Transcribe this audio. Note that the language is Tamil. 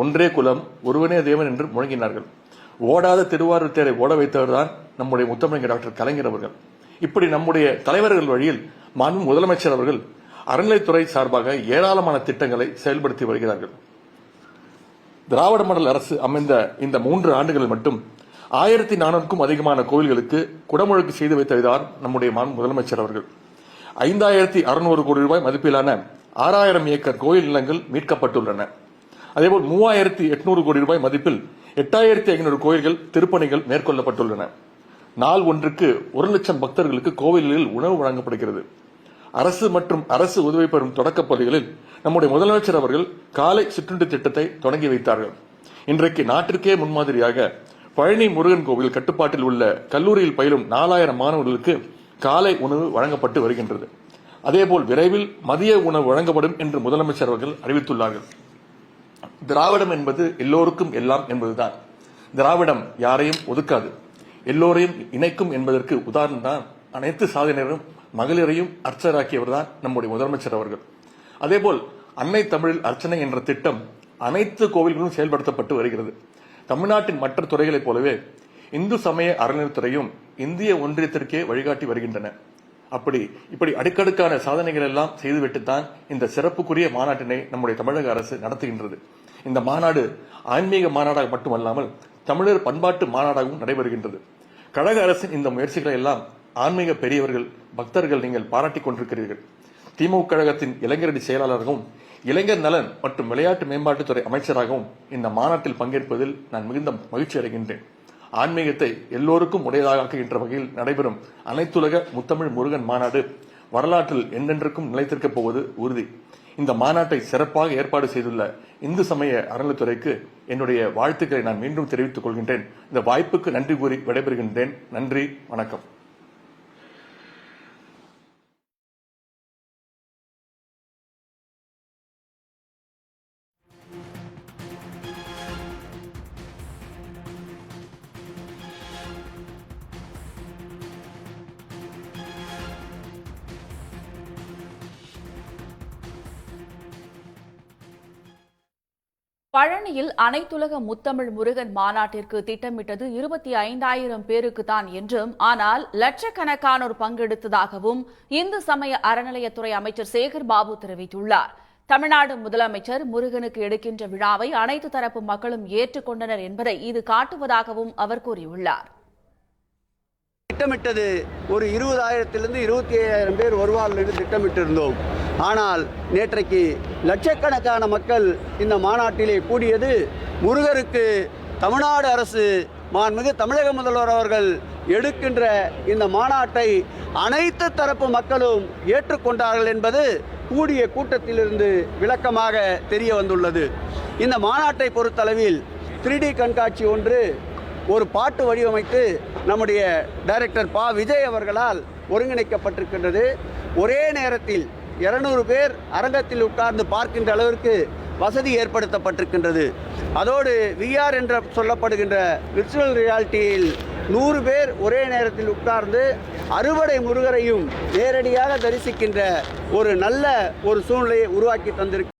ஒன்றே குலம் ஒருவனே தேவன் என்று முழங்கினார்கள். ஓடாத திருவாரூர் தேரை ஓட வைத்தவர்தான் நம்முடைய முத்தமிழர் டாக்டர் கலைஞர் அவர்கள். இப்படி நம்முடைய தலைவர்கள் வழியில் மாண்பு முதலமைச்சர் அவர்கள் அறநிலைத்துறை சார்பாக ஏராளமான திட்டங்களை செயல்படுத்தி வருகிறார்கள். திராவிட மாடல் அரசு அமைந்த இந்த 3 ஆண்டுகளில் மட்டும் 1400க்கும் அதிகமான கோயில்களுக்கு குடமுழுக்கு செய்து வைத்தவர் நம்முடைய மாண்பு முதலமைச்சர் அவர்கள். 5600 கோடி ரூபாய் மதிப்பிலான 6000 ஏக்கர் கோயில் நிலங்கள் மீட்கப்பட்டுள்ளன. அதேபோல் 3800 கோடி ரூபாய் மதிப்பில் 8500 கோயில்கள் திருப்பணிகள் மேற்கொள்ளப்பட்டுள்ளன. நாள் ஒன்றுக்கு 1 லட்சம் பக்தர்களுக்கு கோவில்களில் உணவு வழங்கப்படுகிறது. அரசு மற்றும் அரசு உதவி பெறும் தொடக்கப் பள்ளிகளில் நம்முடைய முதலமைச்சர் அவர்கள் காலை சிற்றுண்டி திட்டத்தை தொடங்கி வைத்தார்கள். இன்றைக்கு நாட்டிற்கே முன்மாதிரியாக பழனி முருகன் கோவில் கட்டுப்பாட்டில் உள்ள கல்லூரியில் பயிலும் 4000 மாணவர்களுக்கு காலை உணவு வழங்கப்பட்டு வருகின்றது. அதேபோல் விரைவில் மதிய உணவு வழங்கப்படும் என்று முதலமைச்சர் அவர்கள் அறிவித்துள்ளார்கள். திராவிடம் என்பது எல்லோருக்கும் எல்லாம் என்பதுதான். திராவிடம் யாரையும் ஒதுக்காது, எல்லோரையும் இணைக்கும் என்பதற்கு உதாரணம் தான் அனைத்து சாதனையரும் மகளிரையும் அர்ச்சராக்கியவர் தான் நம்முடைய முதலமைச்சர் அவர்கள். அதேபோல் அன்னை தமிழில் அர்ச்சனை என்ற திட்டம் அனைத்து கோவில்களும் செயல்படுத்தப்பட்டு வருகிறது. தமிழ்நாட்டின் மற்ற துறைகளைப் போலவே இந்து சமய அறநிலையத்துறையும் இந்திய ஒன்றியத்திற்கே வழிகாட்டி வருகின்றன. இப்படி அடுக்கடுக்கான சாதனைகள் எல்லாம் செய்துவிட்டுத்தான் இந்த சிறப்புக்குரிய மாநாட்டினை நம்முடைய தமிழக அரசு நடத்துகின்றது. இந்த மாநாடு ஆன்மீக மாநாடாக மட்டுமல்லாமல் தமிழர் பண்பாட்டு மாநாடாகவும் நடைபெறுகின்றது. கழக அரசின் இந்த முயற்சிகளை எல்லாம் ஆன்மீக பெரியவர்கள், பக்தர்கள் நீங்கள் பாராட்டிக் கொண்டிருக்கிறீர்கள். திமுக கழகத்தின் இளைஞரணி செயலாளராகவும் இளைஞர் நலன் மற்றும் விளையாட்டு மேம்பாட்டுத்துறை அமைச்சராகவும் இந்த மாநாட்டில் பங்கேற்பதில் நான் மிகுந்த மகிழ்ச்சி அடைகின்றேன். ஆன்மீகத்தை எல்லோருக்கும் உடையதாக ஆக்குகின்ற வகையில் நடைபெறும் அனைத்துலக முத்தமிழ் முருகன் மாநாடு வரலாற்றில் என்றென்றுக்கும் நிலைத்திருக்கப் போவது உறுதி. இந்த மாநாட்டை சிறப்பாக ஏற்பாடு செய்துள்ள இந்து சமய அறநிலைத்துறைக்கு என்னுடைய வாழ்த்துக்களை நான் மீண்டும் தெரிவித்துக் கொள்கின்றேன். இந்த வாய்ப்புக்கு நன்றி கூறி விடைபெறுகின்றேன். நன்றி, வணக்கம். பழனியில் அனைத்துலக முத்தமிழ் முருகன் மாநாட்டிற்கு திட்டமிட்டது 25,000 பேருக்கு தான் என்றும், ஆனால் லட்சக்கணக்கானோர் பங்கெடுத்ததாகவும் இந்து சமய அறநிலையத்துறை அமைச்சர் சேகர் பாபு தெரிவித்துள்ளார். தமிழ்நாடு முதலமைச்சர் முருகனுக்கு எடுக்கின்ற விழாவை அனைத்து தரப்பு மக்களும் ஏற்றுக்கொண்டனர் என்பதை இது காட்டுவதாகவும் அவர் கூறியுள்ளார். திட்டமிட்டது ஒரு 20,000 25,000 பேர் வருவார்கள் என்று திட்டமிட்டிருந்தோம். ஆனால் நேற்றைக்கு லட்சக்கணக்கான மக்கள் இந்த மாநாட்டிலே கூடியது முருகருக்கு தமிழ்நாடு அரசு மாண்புமிகு தமிழக முதல்வர் அவர்கள் எடுக்கின்ற இந்த மாநாட்டை அனைத்து தரப்பு மக்களும் ஏற்றுக்கொண்டார்கள் என்பது கூடிய கூட்டத்திலிருந்து விளக்கமாக தெரிய வந்துள்ளது. இந்த மாநாட்டை பொறுத்தளவில் 3D கண்காட்சி ஒன்று ஒரு பாட்டு வடிவமைத்து நம்முடைய டைரக்டர் பா. விஜய் அவர்களால் ஒருங்கிணைக்கப்பட்டிருக்கின்றது. ஒரே நேரத்தில் 200 பேர் அரங்கத்தில் உட்கார்ந்து பார்க்கின்ற அளவிற்கு வசதி ஏற்படுத்தப்பட்டிருக்கின்றது. அதோடு VR என்று சொல்லப்படுகின்ற விர்ச்சுவல் ரியாலிட்டியில் 100 பேர் ஒரே நேரத்தில் உட்கார்ந்து அறுவடை முருகரையும் நேரடியாக தரிசிக்கின்ற ஒரு நல்ல சூழ்நிலையை உருவாக்கி தந்திருக்கிறது.